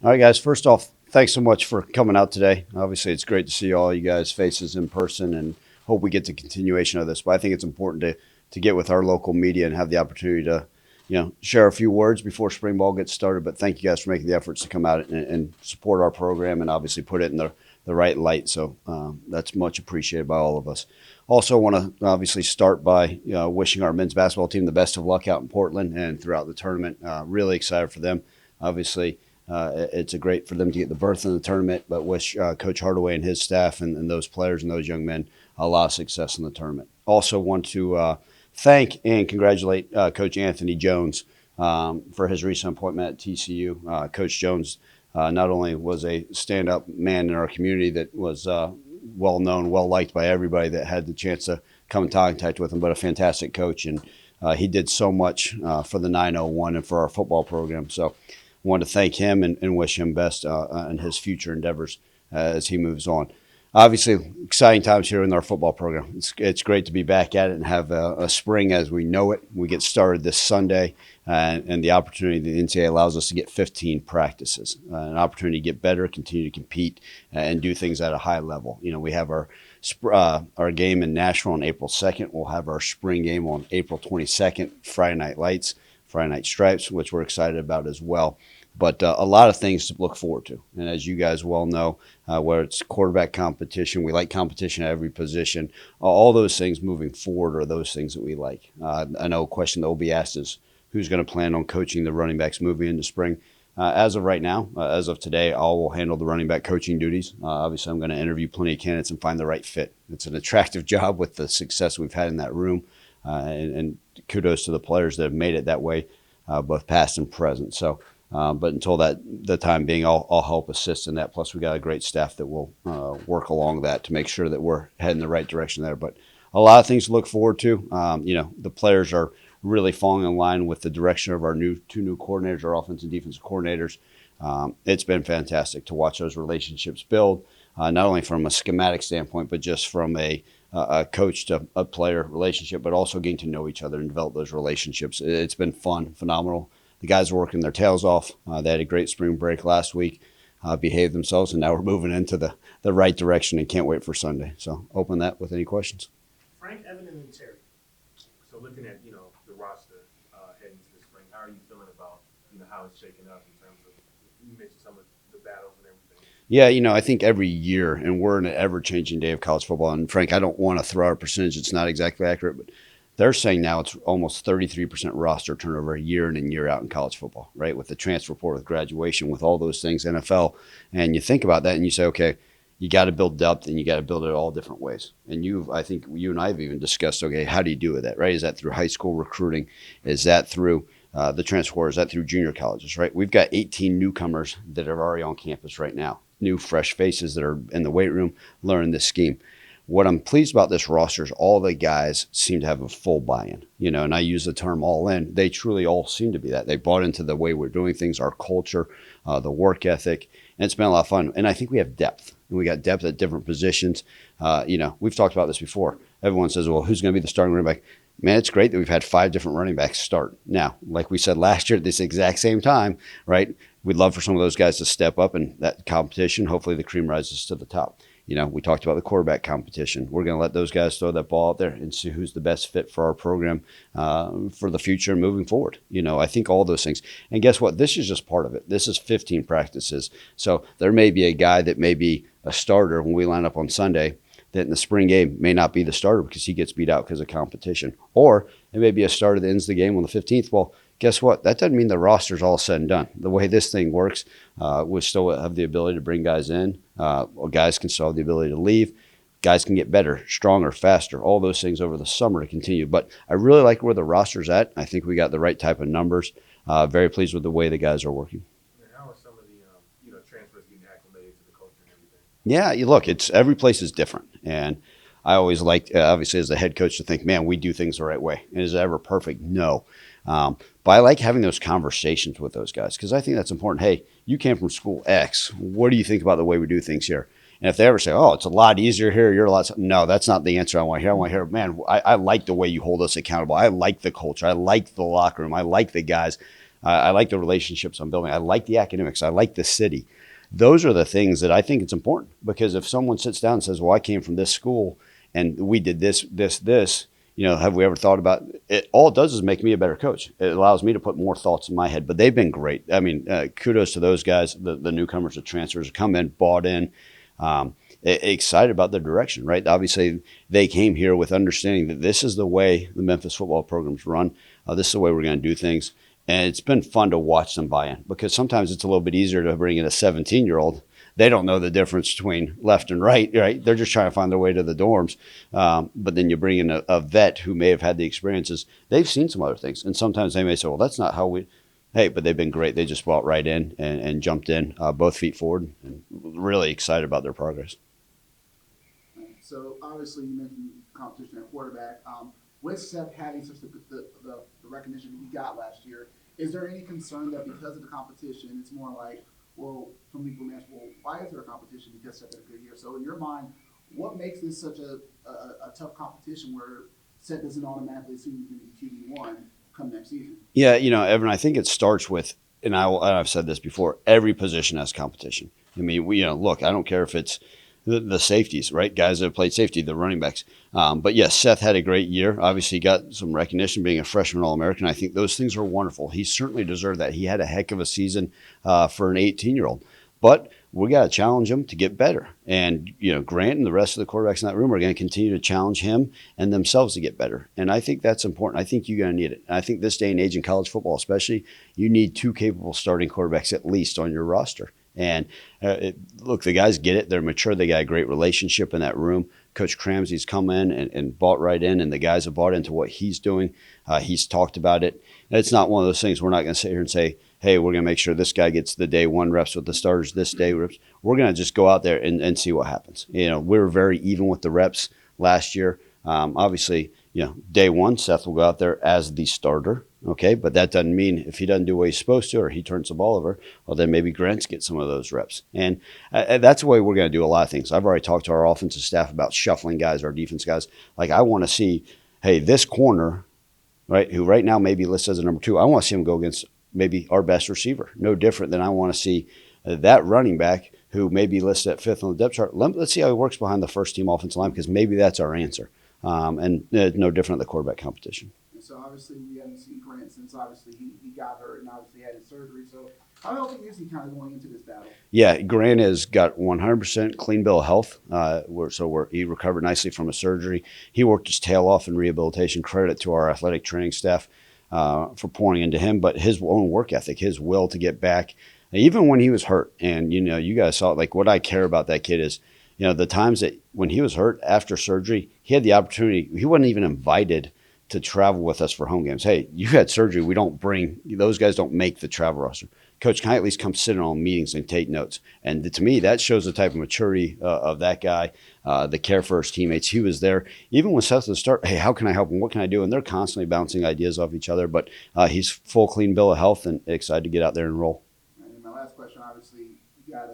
All right, guys. First off, thanks so much for coming out today. Obviously, it's great to see all you guys' faces in person, and hope we get the continuation of this. But I think it's important to get with our local media and have the opportunity to, share a few words before spring ball gets started. But thank you guys for making the efforts to come out and support our program and obviously put it in the right light. So that's much appreciated by all of us. Also, want to obviously start by wishing our men's basketball team the best of luck out in Portland and throughout the tournament. Really excited for them. Obviously, it's a great for them to get the berth in the tournament, but wish Coach Hardaway and his staff and those players and those young men a lot of success in the tournament. Also, want to thank and congratulate Coach Anthony Jones for his recent appointment at TCU. Coach Jones not only was a stand-up man in our community that was well known, well liked by everybody that had the chance to come in contact with him, but a fantastic coach, and he did so much for the 901 and for our football program. So wanted to thank him and wish him best in his future endeavors as he moves on. Obviously, exciting times here in our football program. It's great to be back at it and have a spring as we know it. We get started this Sunday, and the opportunity the NCAA allows us to get 15 practices, an opportunity to get better, continue to compete, and do things at a high level. We have our game in Nashville on April 2nd. We'll have our spring game on April 22nd, Friday Night Lights, Friday Night Stripes, which we're excited about as well. But a lot of things to look forward to. And as you guys well know, where it's quarterback competition, we like competition at every position. All those things moving forward are those things that we like. I know a question that will be asked is who's going to plan on coaching the running backs moving into spring. As of right now, as of today, I will handle the running back coaching duties. Obviously, I'm going to interview plenty of candidates and find the right fit. It's an attractive job with the success we've had in that room. And kudos to the players that have made it that way, both past and present. So, but until the time being, I'll help assist in that. Plus, we got a great staff that will work along that to make sure that we're heading the right direction there. But a lot of things to look forward to. The players are really falling in line with the direction of our two new coordinators, our offensive and defensive coordinators. It's been fantastic to watch those relationships build, not only from a schematic standpoint, but just from a coach to a player relationship, but also getting to know each other and develop those relationships. It's been fun, phenomenal. The guys are working their tails off. They had a great spring break last week, behaved themselves, and now we're moving into the right direction and can't wait for Sunday. So open that with any questions. Frank, Evan, and Terry. So looking at the roster heading to the spring, how are you feeling about how it's shaking up in terms of you mentioned some of the battles and everything? Yeah, I think every year, and we're in an ever-changing day of college football. And Frank, I don't want to throw out a percentage; it's not exactly accurate, but they're saying now it's almost 33% roster turnover year in and year out in college football, right? With the transfer portal, with graduation, with all those things, NFL. And you think about that and you say, okay, you got to build depth and you got to build it all different ways. And I think you and I have even discussed, okay, how do you do with that, right? Is that through high school recruiting? Is that through the transfer? Is that through junior colleges, right? We've got 18 newcomers that are already on campus right now, new fresh faces that are in the weight room learning this scheme. What I'm pleased about this roster is all the guys seem to have a full buy-in, and I use the term all in. They truly all seem to be that. They bought into the way we're doing things, our culture, the work ethic, and it's been a lot of fun. And I think we have depth. And we got depth at different positions. We've talked about this before. Everyone says, well, who's going to be the starting running back? Man, it's great that we've had 5 different running backs start. Now, like we said last year at this exact same time, right, we'd love for some of those guys to step up in that competition. Hopefully the cream rises to the top. We talked about the quarterback competition. We're going to let those guys throw that ball out there and see who's the best fit for our program for the future and moving forward. I think all those things. And guess what? This is just part of it. This is 15 practices. So there may be a guy that may be a starter when we line up on Sunday that in the spring game may not be the starter because he gets beat out because of competition. Or it may be a starter that ends the game on the 15th. Well, guess what? That doesn't mean the roster's all said and done. The way this thing works, we still have the ability to bring guys in. Guys can still have the ability to leave. Guys can get better, stronger, faster, all those things over the summer to continue. But I really like where the roster's at. I think we got the right type of numbers. Very pleased with the way the guys are working. And how are some of the transfers getting acclimated to the culture and everything? Yeah, look, every place is different. And I always like, obviously, as the head coach to think, man, we do things the right way. And is it ever perfect? No. But I like having those conversations with those guys because I think that's important. Hey, you came from school X. What do you think about the way we do things here? And if they ever say, oh, it's a lot easier here, you're a lot. No, that's not the answer I want to hear. I want to hear, man, I like the way you hold us accountable. I like the culture. I like the locker room. I like the guys. I like the relationships I'm building. I like the academics. I like the city. Those are the things that I think it's important, because if someone sits down and says, well, I came from this school and we did this, have we ever thought about it? All it does is make me a better coach. It allows me to put more thoughts in my head. But they've been great. I mean, kudos to those guys, the newcomers, the transfers, come in, bought in, excited about their direction, right? Obviously, they came here with understanding that this is the way the Memphis football program's run. This is the way we're going to do things. And it's been fun to watch them buy in, because sometimes it's a little bit easier to bring in a 17-year-old. They don't know the difference between left and right? They're just trying to find their way to the dorms. But then you bring in a vet who may have had the experiences. They've seen some other things. And sometimes they may say, well, that's not how we – hey, but they've been great. They just bought right in and jumped in, both feet forward, and really excited about their progress. So obviously you mentioned competition at quarterback. With Seth having such the recognition that he got last year, is there any concern that because of the competition, it's more like, well, some people may ask, well, why is there a competition because Seth had a good year? So in your mind, what makes this such a tough competition where Seth doesn't automatically assume he's going to be QB1 come next season? Yeah, Evan, I think it starts with, and I've said this before, every position has competition. I mean, look, I don't care if it's the safeties, right? Guys that have played safety, the running backs. But yes, Seth had a great year. Obviously got some recognition being a freshman All-American. I think those things are wonderful. He certainly deserved that. He had a heck of a season for an 18-year-old. But we got to challenge him to get better. And, Grant and the rest of the quarterbacks in that room are going to continue to challenge him and themselves to get better. And I think that's important. I think you're going to need it. And I think this day and age in college football especially, you need 2 capable starting quarterbacks at least on your roster. And look, the guys get it. They're mature. They got a great relationship in that room. Coach Cramsey's come in and bought right in, and the guys have bought into what he's doing. He's talked about it. And it's not one of those things we're not going to sit here and say, hey, we're going to make sure this guy gets the day 1 reps with the starters, this day reps. We're going to just go out there and see what happens. We were very even with the reps last year. Obviously, day 1, Seth will go out there as the starter. Okay, but that doesn't mean if he doesn't do what he's supposed to or he turns the ball over, well, then maybe Grant's get some of those reps. And that's the way we're going to do a lot of things. I've already talked to our offensive staff about shuffling guys, our defense guys. Like, I want to see, hey, this corner, right, who right now maybe listed as a number 2, I want to see him go against maybe our best receiver. No different than I want to see that running back who may be listed at 5th on the depth chart. Let's see how he works behind the first-team offensive line, because maybe that's our answer. And no different than the quarterback competition. So obviously we haven't seen Grant since obviously he got hurt and obviously had his surgery. So how healthy is he kind of going into this battle? Yeah, Grant has got 100% clean bill of health. He recovered nicely from a surgery. He worked his tail off in rehabilitation. Credit to our athletic training staff for pouring into him, but his own work ethic, his will to get back, even when he was hurt. And, you guys saw it. Like, what I care about that kid is, the times that when he was hurt after surgery, he had the opportunity. He wasn't even invited to travel with us for home games. Hey, you had surgery. We don't bring – those guys don't make the travel roster. Coach, can I at least come sit in on meetings and take notes? And to me, that shows the type of maturity of that guy, the care for his teammates. He was there. Even when Seth would start, hey, how can I help him? What can I do? And they're constantly bouncing ideas off each other. But he's full clean bill of health and excited to get out there and roll. And my last question, obviously, you got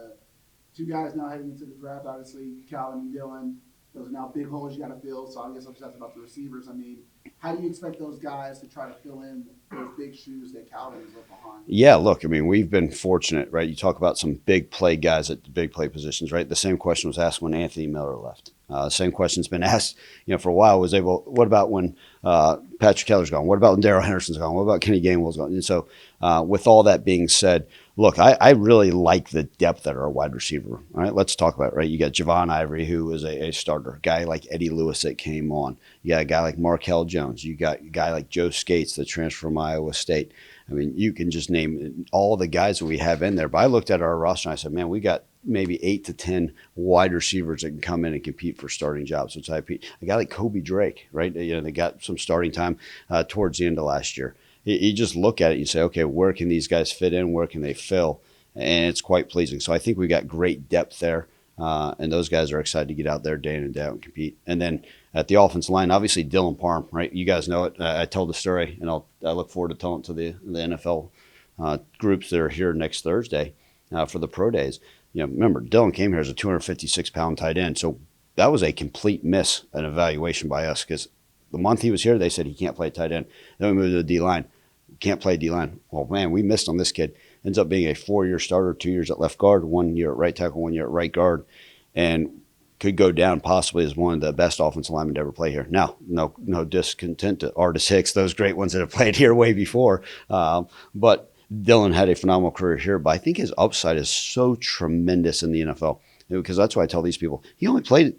2 guys now heading into the draft, obviously, Calvin and Dylan. Those are now big holes you got to fill. So I guess I'm just asking about the receivers. I mean, how do you expect those guys to try to fill in those big shoes that Calvin is left behind? Yeah, look, I mean, we've been fortunate, right? You talk about some big play guys at the big play positions, right? The same question was asked when Anthony Miller left. Same question's been asked, for a while. What about when Patrick Keller's gone? What about when Darrell Henderson's gone? What about Kenny Gainwell's gone? And so with all that being said, look, I really like the depth at our wide receiver. All right, let's talk about it, right? You got Javon Ivory, who is a starter. A guy like Eddie Lewis that came on. You got a guy like Markel Jones. You got a guy like Joe Skates, the transfer from Iowa State. I mean, you can just name all the guys that we have in there. But I looked at our roster and I said, man, we got maybe 8 to 10 wide receivers that can come in and compete for starting jobs. Which a guy like Kobe Drake, right? They got some starting time towards the end of last year. You just look at it, you say, okay, where can these guys fit in? Where can they fill? And it's quite pleasing. So I think we got great depth there, and those guys are excited to get out there day in and day out and compete. And then at the offensive line, obviously Dylan Parham, right? You guys know it. I told the story, and I look forward to telling it to the NFL groups that are here next Thursday for the pro days. Remember, Dylan came here as a 256-pound tight end, so that was a complete miss, an evaluation by us, because the month he was here, they said he can't play tight end. Then we moved to the D-line. can't play D-line. Well, man, we missed on this kid. Ends up being a 4-year starter, 2 years at left guard, 1 year at right tackle, 1 year at right guard, and could go down possibly as one of the best offensive linemen to ever play here. Now, no discontent to Artis Hicks, those great ones that have played here way before. But Dylan had a phenomenal career here, but I think his upside is so tremendous in the NFL, because that's why I tell these people, he only played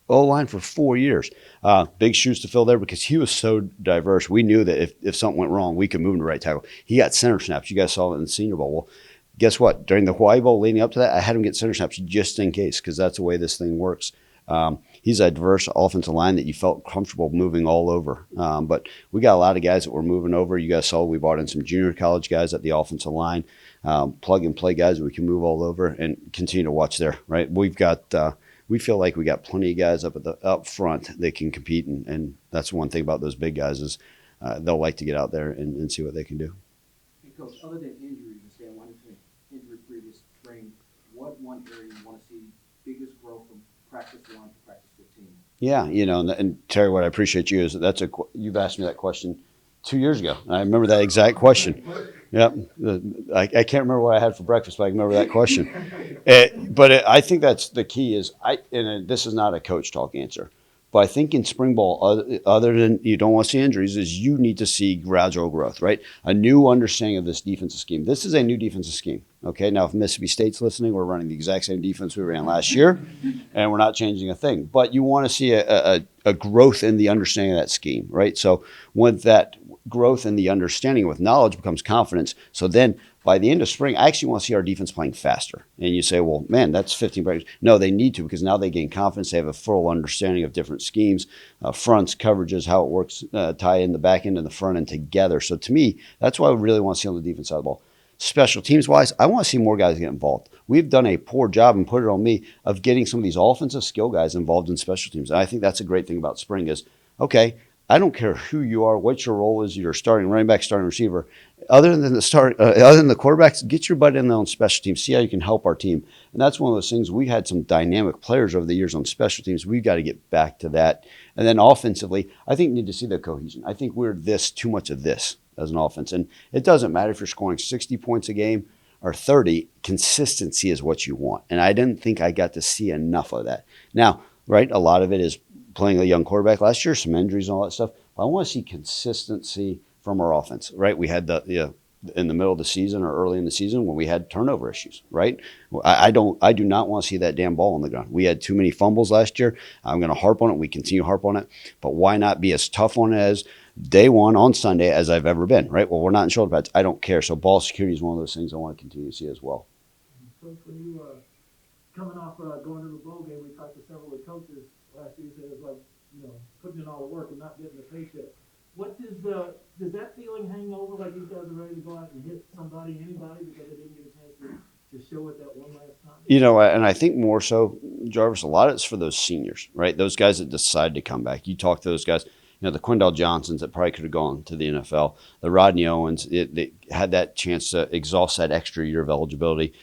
O-line for 4 years. Big shoes to fill there because he was so diverse. We knew that if something went wrong, we could move him to right tackle. He got center snaps. You guys saw it in the Senior Bowl. Well, guess what? During the Hawaii Bowl leading up to that, I had him get center snaps just in case, because that's the way this thing works. He's a diverse offensive line that you felt comfortable moving all over. But we got a lot of guys that were moving over. You guys saw we brought in some junior college guys at the offensive line, plug and play guys that we can move all over and continue to watch there, right? We feel like we got plenty of guys up front that can compete, and that's one thing about those big guys is they'll like to get out there and see what they can do. Hey, Coach, other than injuries and staying 1 to 2 injury-free this spring, what one area you want to see biggest growth from practice 1 to practice 15? Yeah, and Terry, what I appreciate you is you've asked me that question 2 years ago. I remember that exact question. Yep. I can't remember what I had for breakfast, but I remember that question. I think that's the key is this is not a coach talk answer, but I think in spring ball, other than you don't want to see injuries, is you need to see gradual growth, right? A new understanding of this defensive scheme. This is a new defensive scheme. Okay, now if Mississippi State's listening, we're running the exact same defense we ran last year, and we're not changing a thing. But you want to see a growth in the understanding of that scheme, right? So with that growth in the understanding with knowledge becomes confidence. So then by the end of spring, I actually want to see our defense playing faster. And you say, well, man, that's 15 breaks. No, they need to, because now they gain confidence. They have a full understanding of different schemes, fronts, coverages, how it works, tie in the back end and the front end together. So to me, that's what I really want to see on the defense side of the ball. Special teams wise, I want to see more guys get involved. We've done a poor job, and put it on me, of getting some of these offensive skill guys involved in special teams. And I think that's a great thing about spring is, okay, I don't care who you are, what your role is, you're starting running back, starting receiver. Other than the quarterbacks, get your butt in there on special teams. See how you can help our team. And that's one of those things. We had some dynamic players over the years on special teams. We've got to get back to that. And then offensively, I think you need to see the cohesion. I think we're too much of this as an offense. And it doesn't matter if you're scoring 60 points a game or 30. Consistency is what you want. And I didn't think I got to see enough of that. Now, right, a lot of it is playing a young quarterback last year, some injuries and all that stuff. But I want to see consistency from our offense, right? We had in the middle of the season or early in the season when we had turnover issues, right? I do not want to see that damn ball on the ground. We had too many fumbles last year. I'm going to harp on it. We continue to harp on it. But why not be as tough on it as day one on Sunday as I've ever been, right? Well, we're not in shoulder pads. I don't care. So ball security is one of those things I want to continue to see as well. Coach, when you coming off going to the bowl game, we talked to several of the coaches last year. Said it was like, putting in all the work and not getting the paycheck. What does that feeling hang over, like these guys are ready to go out and hit anybody, because they didn't get a chance to show it that one last time? And I think more so, Jarvis, a lot of it's for those seniors, right? Those guys that decide to come back. You talk to those guys, the Quindell Johnsons that probably could have gone to the NFL, the Rodney Owens, they had that chance to exhaust that extra year of eligibility.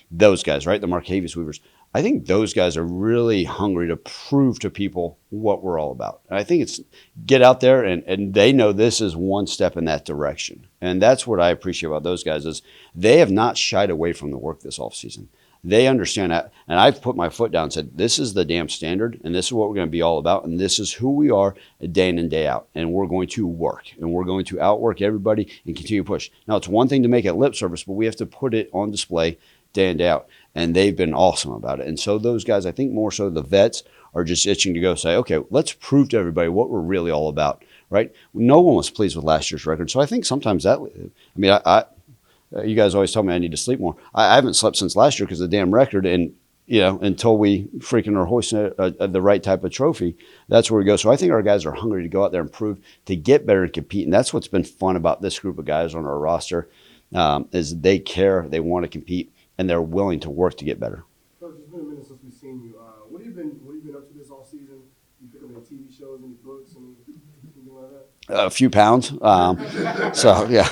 Those guys, right? The Marcavius Weavers. I think those guys are really hungry to prove to people what we're all about. And I think it's get out there and they know this is one step in that direction. And that's what I appreciate about those guys is they have not shied away from the work this offseason. They understand that. And I've put my foot down and said, this is the damn standard and this is what we're going to be all about. And this is who we are day in and day out. And we're going to work and we're going to outwork everybody and continue to push. Now, it's one thing to make it lip service, but we have to put it on display day in, day out. And they've been awesome about it. And so those guys, I think more so the vets, are just itching to go say, okay, let's prove to everybody what we're really all about, right? No one was pleased with last year's record. So I think sometimes you guys always tell me I need to sleep more. I haven't slept since last year because of the damn record. And, until we freaking are hoisting the right type of trophy, that's where we go. So I think our guys are hungry to go out there and prove, to get better and compete. And that's what's been fun about this group of guys on our roster is they care, they want to compete, and they're willing to work to get better. Coach, it's been a minute since we've seen you. What have you been up to this off season? You pick up any TV shows, any books, anything like that? A few pounds. So yeah,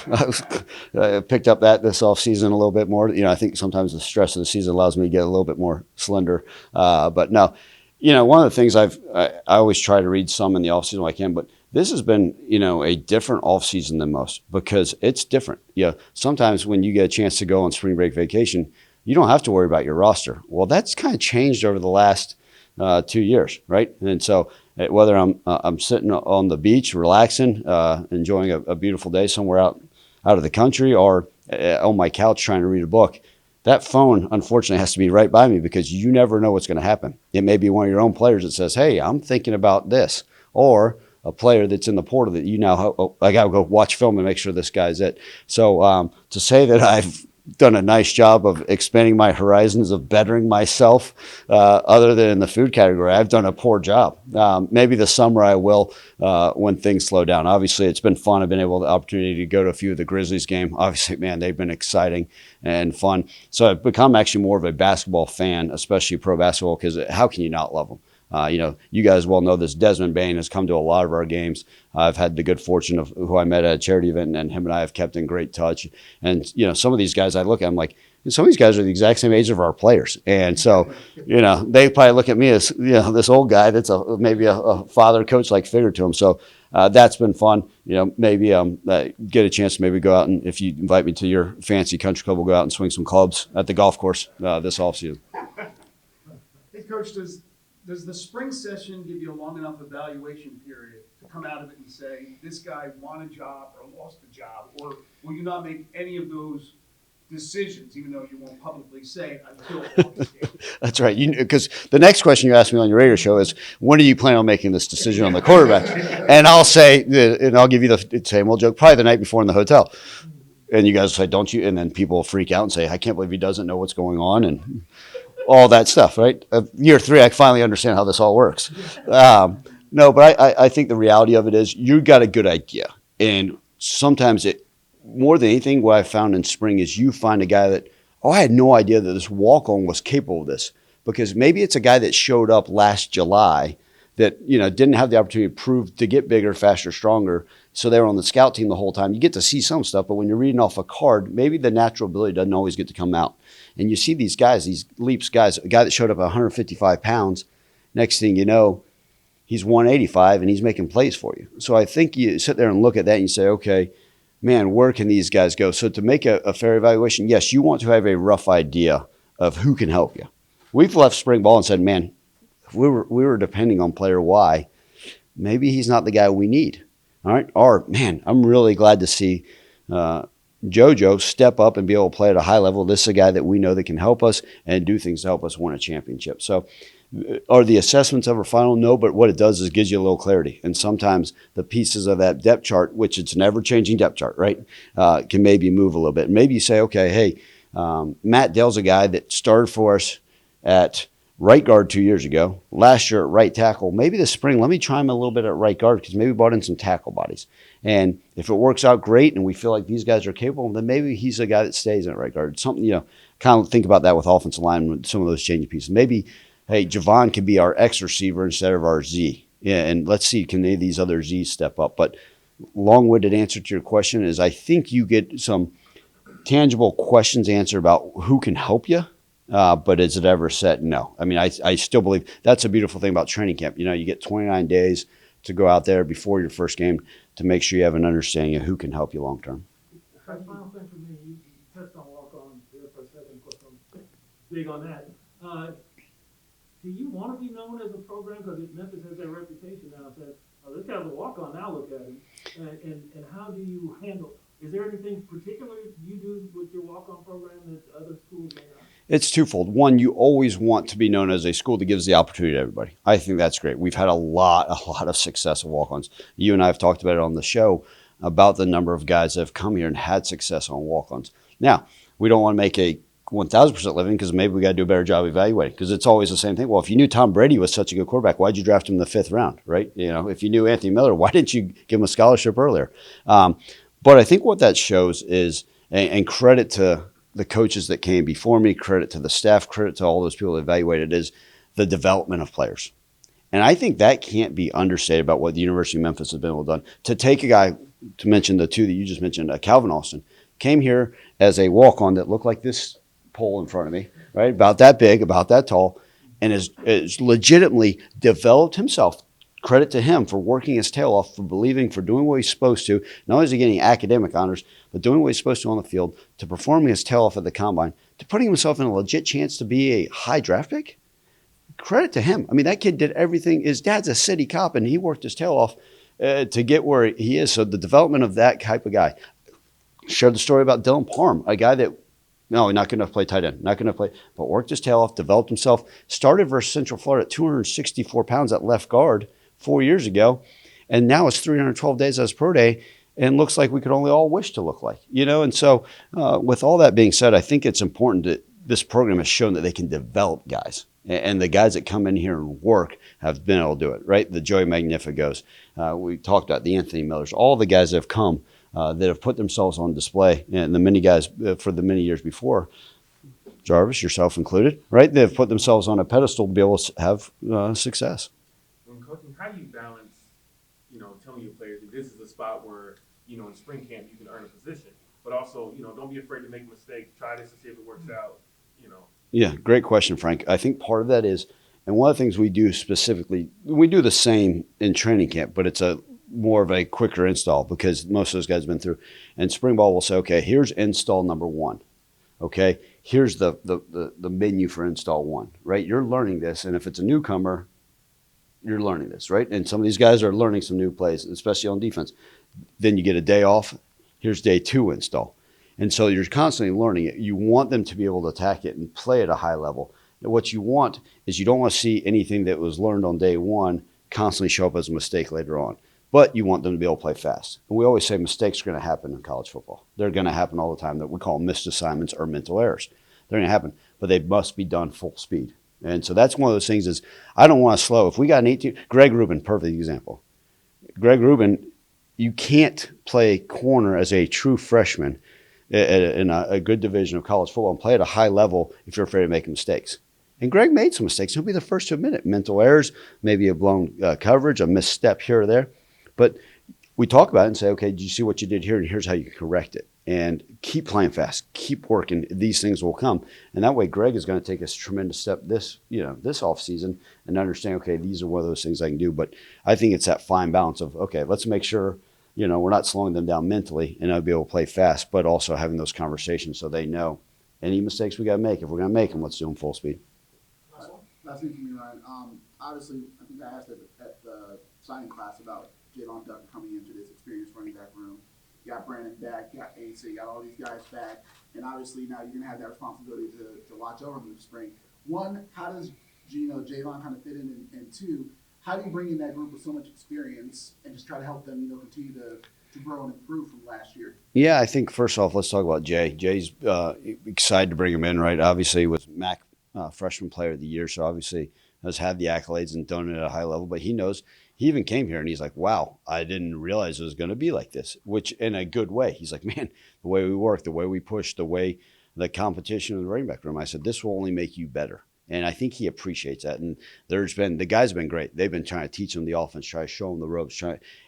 I picked up that this off season a little bit more. I think sometimes the stress of the season allows me to get a little bit more slender. But no, one of the things I always try to read some in the off season when I can, but this has been, a different offseason than most because it's different. Yeah, sometimes when you get a chance to go on spring break vacation, you don't have to worry about your roster. Well, that's kind of changed over the last 2 years, right? And so whether I'm sitting on the beach, relaxing, enjoying a beautiful day somewhere out of the country, or on my couch trying to read a book, that phone, unfortunately, has to be right by me because you never know what's going to happen. It may be one of your own players that says, hey, I'm thinking about this, or a player that's in the portal that I got to go watch film and make sure this guy's it. So to say that I've done a nice job of expanding my horizons of bettering myself, other than in the food category, I've done a poor job. Maybe this summer I will when things slow down. Obviously, it's been fun. I've been able the opportunity to go to a few of the Grizzlies game. Obviously, man, they've been exciting and fun. So I've become actually more of a basketball fan, especially pro basketball, because how can you not love them? You guys well know this. Desmond Bain has come to a lot of our games. I've had the good fortune of who I met at a charity event, and him and I have kept in great touch. And, some of these guys I look at, I'm like, some of these guys are the exact same age of our players. And so, they probably look at me as, this old guy that's maybe a father coach like figure to him. So that's been fun. Maybe get a chance to maybe go out, and if you invite me to your fancy country club, we'll go out and swing some clubs at the golf course this offseason. Hey, Coach, does the spring session give you a long enough evaluation period to come out of it and say, this guy won a job or lost a job? Or will you not make any of those decisions, even though you won't publicly say it until August 8th? That's right. Because the next question you asked me on your radio show is, when do you plan on making this decision on the quarterback? And I'll say, and I'll give you the same old joke, probably the night before in the hotel. And you guys will say, don't you? And then people will freak out and say, I can't believe he doesn't know what's going on. And all that stuff, right? Year 3, I finally understand how this all works. No, but I think the reality of it is you got a good idea. And sometimes more than anything, what I found in spring is you find a guy that, I had no idea that this walk-on was capable of this. Because maybe it's a guy that showed up last July that, didn't have the opportunity to prove to get bigger, faster, stronger. So they were on the scout team the whole time. You get to see some stuff, but when you're reading off a card, maybe the natural ability doesn't always get to come out. And you see these guys, these leaps guys, a guy that showed up at 155 pounds, next thing you know, he's 185 and he's making plays for you. So I think you sit there and look at that and you say, okay, man, where can these guys go? So to make a fair evaluation, yes, you want to have a rough idea of who can help you. We've left spring ball and said, man, if we were depending on player Y, maybe he's not the guy we need. All right. Or, man, I'm really glad to see JoJo step up and be able to play at a high level. This is a guy that we know that can help us and do things to help us win a championship. So are the assessments ever final? No, but what it does is it gives you a little clarity. And sometimes the pieces of that depth chart, which it's an ever-changing depth chart, right, can maybe move a little bit. Maybe you say, okay, hey, Matt Dell's a guy that started for us at right guard 2 years ago. Last year at right tackle. Maybe this spring, let me try him a little bit at right guard because maybe we brought in some tackle bodies. And if it works out great and we feel like these guys are capable, then maybe he's a guy that stays at right guard. Something, kind of think about that with offensive line with some of those changing pieces. Maybe, hey, Javon can be our X receiver instead of our Z. Yeah, and let's see, can any of these other Z's step up? But long-winded answer to your question is I think you get some tangible questions answered about who can help you. But is it ever set? No. I mean, I still believe that's a beautiful thing about training camp. You get 29 days to go out there before your first game to make sure you have an understanding of who can help you long term. Final thing for me, you touched on walk-on there for a second, of course, I'm big on that. Do you want to be known as a program? Because Memphis has that reputation now that, this guy's a walk-on, now look at him. And how do you handle, is there anything particular you do with your walk-on program that other schools may not? It's twofold. One, you always want to be known as a school that gives the opportunity to everybody. I think that's great. We've had a lot of success at walk-ons. You and I have talked about it on the show about the number of guys that have come here and had success on walk-ons. Now, we don't want to make a 1,000% living because maybe we got to do a better job evaluating because it's always the same thing. Well, if you knew Tom Brady was such a good quarterback, why'd you draft him in the 5th round, right? If you knew Anthony Miller, why didn't you give him a scholarship earlier? But I think what that shows is, and credit to the coaches that came before me, credit to the staff, credit to all those people that evaluated, is the development of players. And I think that can't be understated about what the University of Memphis has been able to do. To take a guy, to mention the two that you just mentioned, Calvin Austin, came here as a walk-on that looked like this pole in front of me, right? About that big, about that tall, and has legitimately developed himself credit to him for working his tail off, for believing, for doing what he's supposed to. Not only is he getting academic honors, but doing what he's supposed to on the field, to performing his tail off at the combine, to putting himself in a legit chance to be a high draft pick. Credit to him. I mean, that kid did everything. His dad's a city cop, and he worked his tail off to get where he is. So the development of that type of guy. Shared the story about Dylan Parham, a guy that, no, not good enough to play tight end, not good enough to play, but worked his tail off, developed himself, started versus Central Florida at 264 pounds at left guard 4 years ago, and now it's 312 days as pro day, and looks like we could only all wish to look like, And so with all that being said, I think it's important that this program has shown that they can develop guys. And the guys that come in here and work have been able to do it, right? The Joey Magnificos, we talked about the Anthony Millers, all the guys that have come that have put themselves on display, and the many guys for the many years before, Jarvis, yourself included, right? They've put themselves on a pedestal to be able to have success. When coaching, how do you balance, telling your players that this is a spot where, in spring camp you can earn a position, but also, don't be afraid to make mistakes. Try this and see if it works out, Yeah, great question, Frank. I think part of that is, and one of the things we do specifically, we do the same in training camp, but it's more of a quicker install because most of those guys have been through. And spring ball will say, okay, here's install number 1. Okay, here's the menu for install 1, right? You're learning this, and if it's a newcomer, you're learning this, right? And some of these guys are learning some new plays, especially on defense. Then you get a day off. Here's day 2 install. And so you're constantly learning it. You want them to be able to attack it and play at a high level. And what you want is you don't want to see anything that was learned on day 1 constantly show up as a mistake later on. But you want them to be able to play fast. And we always say mistakes are going to happen in college football. They're going to happen all the time. That we call missed assignments or mental errors. They're going to happen, but they must be done full speed. And so that's one of those things is I don't want to slow. If we got an 18, Greg Rubin, perfect example. Greg Rubin, you can't play corner as a true freshman in a good division of college football and play at a high level if you're afraid of making mistakes. And Greg made some mistakes. He'll be the first to admit it. Mental errors, maybe a blown coverage, a misstep here or there. But we talk about it and say, okay, did you see what you did here? And here's how you can correct it. And keep playing fast. Keep working. These things will come. And that way Greg is going to take a tremendous step this offseason and understand, okay, these are one of those things I can do. But I think it's that fine balance of, okay, let's make sure, we're not slowing them down mentally and I'll be able to play fast, but also having those conversations so they know any mistakes we got to make. If we're going to make them, let's do them full speed. Last thing for me, Ryan. Obviously, I think I asked at the signing class about Javon Dutton coming into this experienced running back room. You got Brandon back, you got Asa, you got all these guys back, and obviously now you're going to have that responsibility to watch over them this spring. One, how does Javon kind of fit in? And two, how do you bring in that group with so much experience and just try to help them, continue to grow and improve from last year? Yeah, I think first off, let's talk about Jay. Jay's excited to bring him in, right? Obviously, was MAC Freshman Player of the Year, so obviously has had the accolades and done it at a high level, but he knows. He even came here and he's like, wow, I didn't realize it was going to be like this, which in a good way. He's like, man, the way we work, the way we push, the way the competition in the running back room, I said, this will only make you better. And I think he appreciates that. And the guys have been great. They've been trying to teach him the offense, try to show him the ropes,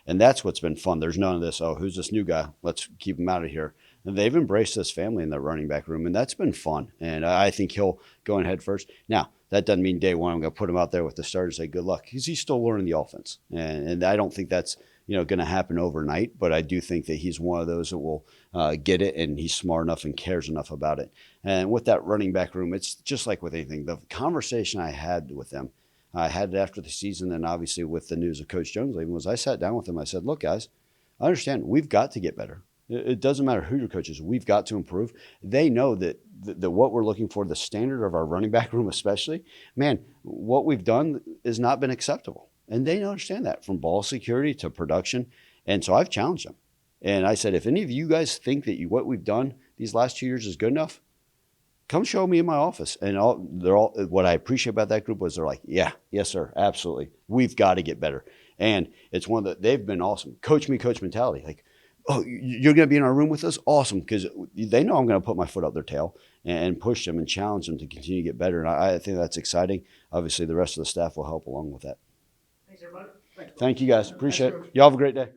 and that's what's been fun. There's none of this, oh, who's this new guy? Let's keep him out of here. And they've embraced this family in the running back room, and that's been fun. And I think he'll go in head first. Now, that doesn't mean day 1 I'm going to put him out there with the starters and say good luck, because he's still learning the offense. And I don't think that's going to happen overnight, but I do think that he's one of those that will get it, and he's smart enough and cares enough about it. And with that running back room, it's just like with anything. The conversation I had with them, I had it after the season, and obviously with the news of Coach Jones leaving, was I sat down with them. I said, look, guys, I understand we've got to get better. It doesn't matter who your coach is. We've got to improve. They know that what we're looking for, the standard of our running back room especially, man, what we've done has not been acceptable. And they understand that, from ball security to production. And so I've challenged them. And I said, if any of you guys think that what we've done these last 2 years is good enough, come show me in my office. And what I appreciate about that group was they're like, yeah, yes, sir, absolutely. We've got to get better. And it's they've been awesome. Coach me, coach mentality. Like, oh, you're going to be in our room with us? Awesome, because they know I'm going to put my foot up their tail and push them and challenge them to continue to get better. And I think that's exciting. Obviously, the rest of the staff will help along with that. Thanks, everybody. Thank you, guys. Appreciate it. Y'all have a great day.